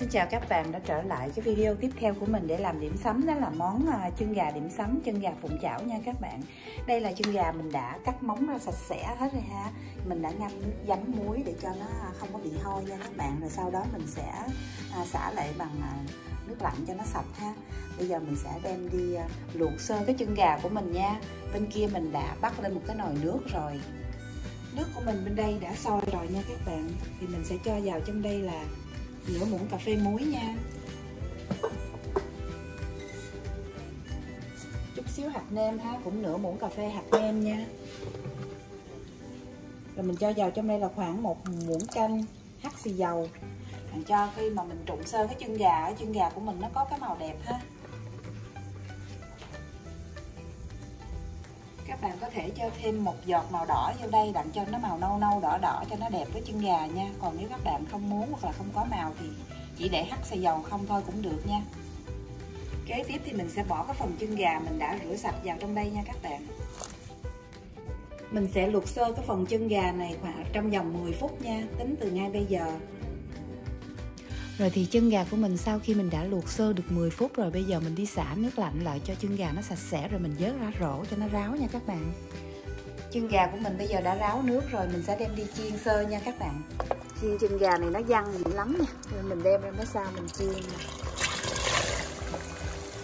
Xin chào các bạn đã trở lại cái video tiếp theo của mình để làm điểm sắm, đó là món chân gà điểm sắm, chân gà phụng chảo nha các bạn. Đây là chân gà mình đã cắt móng ra sạch sẽ hết rồi ha. Mình đã ngâm nước giấm muối để cho nó không có bị hôi nha các bạn. Rồi sau đó mình sẽ xả lại bằng nước lạnh cho nó sạch ha. Bây giờ mình sẽ đem đi luộc sơ cái chân gà của mình nha. Bên kia mình đã bắt lên một cái nồi nước rồi. Nước của mình bên đây đã sôi rồi nha các bạn. Thì mình sẽ cho vào trong đây là nửa muỗng cà phê muối nha, chút xíu hạt nêm ha, cũng nửa muỗng cà phê hạt nêm nha. Rồi mình cho vào trong đây là khoảng 1 muỗng canh hắc xì dầu, làm cho khi mà mình trụng sơ cái chân gà của mình nó có cái màu đẹp ha. Các bạn có thể cho thêm một giọt màu đỏ vô đây đặng cho nó màu nâu nâu đỏ đỏ cho nó đẹp với chân gà nha. Còn nếu các bạn không muốn hoặc là không có màu thì chỉ để hắc xì dầu không thôi cũng được nha. Kế tiếp thì mình sẽ bỏ cái phần chân gà mình đã rửa sạch vào trong đây nha các bạn. Mình sẽ luộc sơ cái phần chân gà này khoảng trong vòng 10 phút nha, tính từ ngay bây giờ. Rồi thì chân gà của mình sau khi mình đã luộc sơ được 10 phút rồi, bây giờ mình đi xả nước lạnh lại cho chân gà nó sạch sẽ rồi mình vớt ra rổ cho nó ráo nha các bạn. Chân gà của mình bây giờ đã ráo nước rồi, mình sẽ đem đi chiên sơ nha các bạn. Chiên chân gà này nó văng dữ lắm nha, rồi mình đem ra mới sao mình chiên.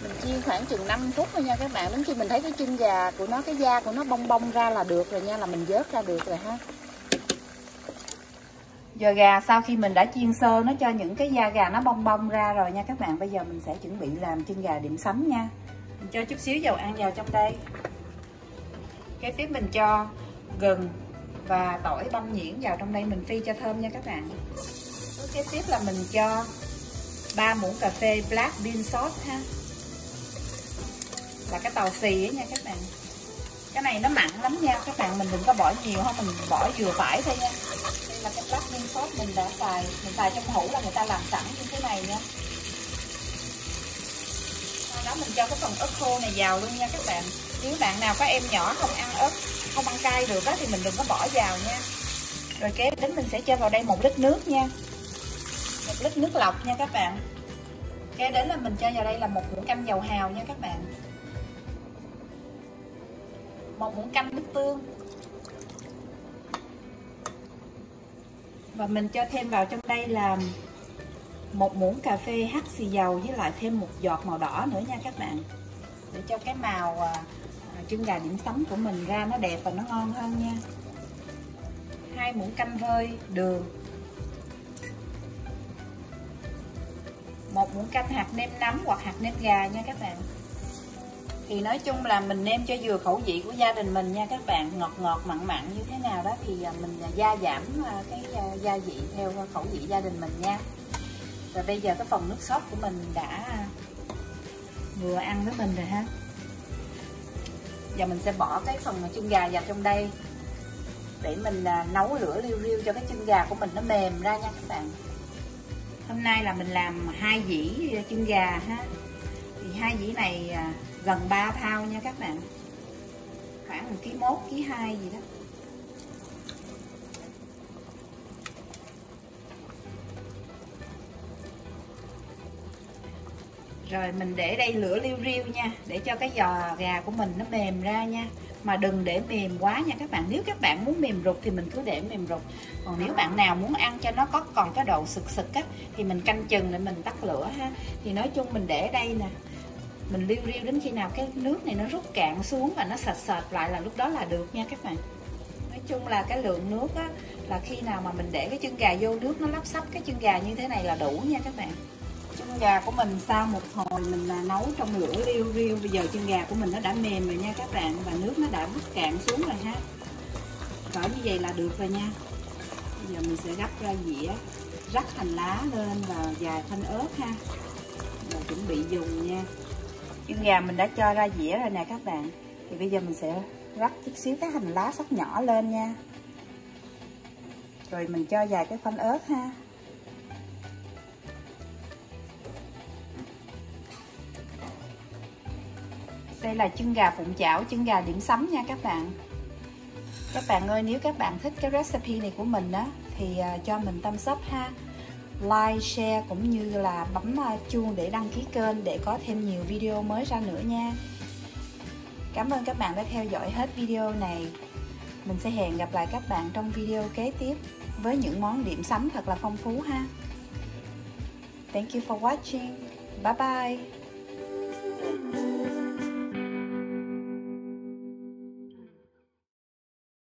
Mình chiên khoảng chừng 5 phút thôi nha các bạn, đến khi mình thấy cái chân gà của nó, cái da của nó bong bong ra là được rồi nha, là mình vớt ra được rồi ha. Giờ gà sau khi mình đã chiên sơ nó cho những cái da gà nó bong bong ra rồi nha các bạn. Bây giờ mình sẽ chuẩn bị làm chân gà điểm sắm nha. Mình cho chút xíu dầu ăn vào trong đây. Kế tiếp mình cho gừng và tỏi băm nhuyễn vào trong đây mình phi cho thơm nha các bạn. Kế tiếp là mình cho 3 muỗng cà phê black bean sauce ha, là cái tàu xì ấy nha các bạn. Cái này nó mặn lắm nha các bạn, mình đừng có bỏ nhiều ha, mình bỏ vừa phải thôi nha. Đây là cái black bean sauce mình đã xài, mình xài trong hũ là người ta làm sẵn như thế này nha. Sau đó mình cho cái phần ớt khô này vào luôn nha các bạn. Nếu bạn nào có em nhỏ không ăn ớt, không ăn cay được á thì mình đừng có bỏ vào nha. Rồi kế đến mình sẽ cho vào đây 1 lít nước nha, 1 lít nước lọc nha các bạn. Kế đến là mình cho vào đây là 1 muỗng canh dầu hào nha các bạn, 1 muỗng canh nước tương, và mình cho thêm vào trong đây là 1 muỗng cà phê hắc xì dầu với lại thêm 1 giọt màu đỏ nữa nha các bạn, để cho cái màu chân gà điểm sắm của mình ra nó đẹp và nó ngon hơn nha. 2 muỗng canh rơi đường, 1 muỗng canh hạt nêm nấm hoặc hạt nêm gà nha các bạn. Thì nói chung là mình nêm cho vừa khẩu vị của gia đình mình nha các bạn, ngọt ngọt mặn mặn như thế nào đó thì mình gia giảm cái gia vị theo khẩu vị gia đình mình nha. Rồi bây giờ cái phần nước sốt của mình đã vừa ăn với mình rồi ha. Giờ mình sẽ bỏ cái phần chân gà vào trong đây để mình nấu lửa liu riu cho cái chân gà của mình nó mềm ra nha các bạn. Hôm nay là mình làm 2 dĩ chân gà ha. Thì 2 dĩ này gần 3 thao nha các bạn, khoảng 1,1 kg, 1,2 kg gì đó. Rồi mình để đây lửa liu riu nha, để cho cái giò gà của mình nó mềm ra nha. Mà đừng để mềm quá nha các bạn. Nếu các bạn muốn mềm rụt thì mình cứ để mềm rụt. Còn nếu bạn nào muốn ăn cho nó có còn cái độ sực sực á thì mình canh chừng để mình tắt lửa ha. Thì nói chung mình để đây nè, mình liu riu đến khi nào cái nước này nó rút cạn xuống và nó sệt sệt lại là lúc đó là được nha các bạn. Nói chung là cái lượng nước á, là khi nào mà mình để cái chân gà vô nước nó lắp sắp cái chân gà như thế này là đủ nha các bạn. Chân gà của mình sau một hồi mình nấu trong lửa liu riu, bây giờ chân gà của mình nó đã mềm rồi nha các bạn, và nước nó đã rút cạn xuống rồi ha. Cỡ như vậy là được rồi nha. Bây giờ mình sẽ gấp ra dĩa, rắc hành lá lên và vài thanh ớt ha, rồi chuẩn bị dùng nha. Chân gà mình đã cho ra dĩa rồi nè các bạn. Thì bây giờ mình sẽ rắc chút xíu cái hành lá sắc nhỏ lên nha. Rồi mình cho vài cái khoanh ớt ha. Đây là chân gà phụng chảo, chân gà điểm sắm nha các bạn. Các bạn ơi, nếu các bạn thích cái recipe này của mình á thì cho mình thumbs up ha. like, share cũng như là bấm chuông để đăng ký kênh để có thêm nhiều video mới ra nữa nha. Cảm ơn các bạn đã theo dõi hết video này. Mình sẽ hẹn gặp lại các bạn trong video kế tiếp với những món điểm sắm thật là phong phú ha. Thank you for watching. Bye bye.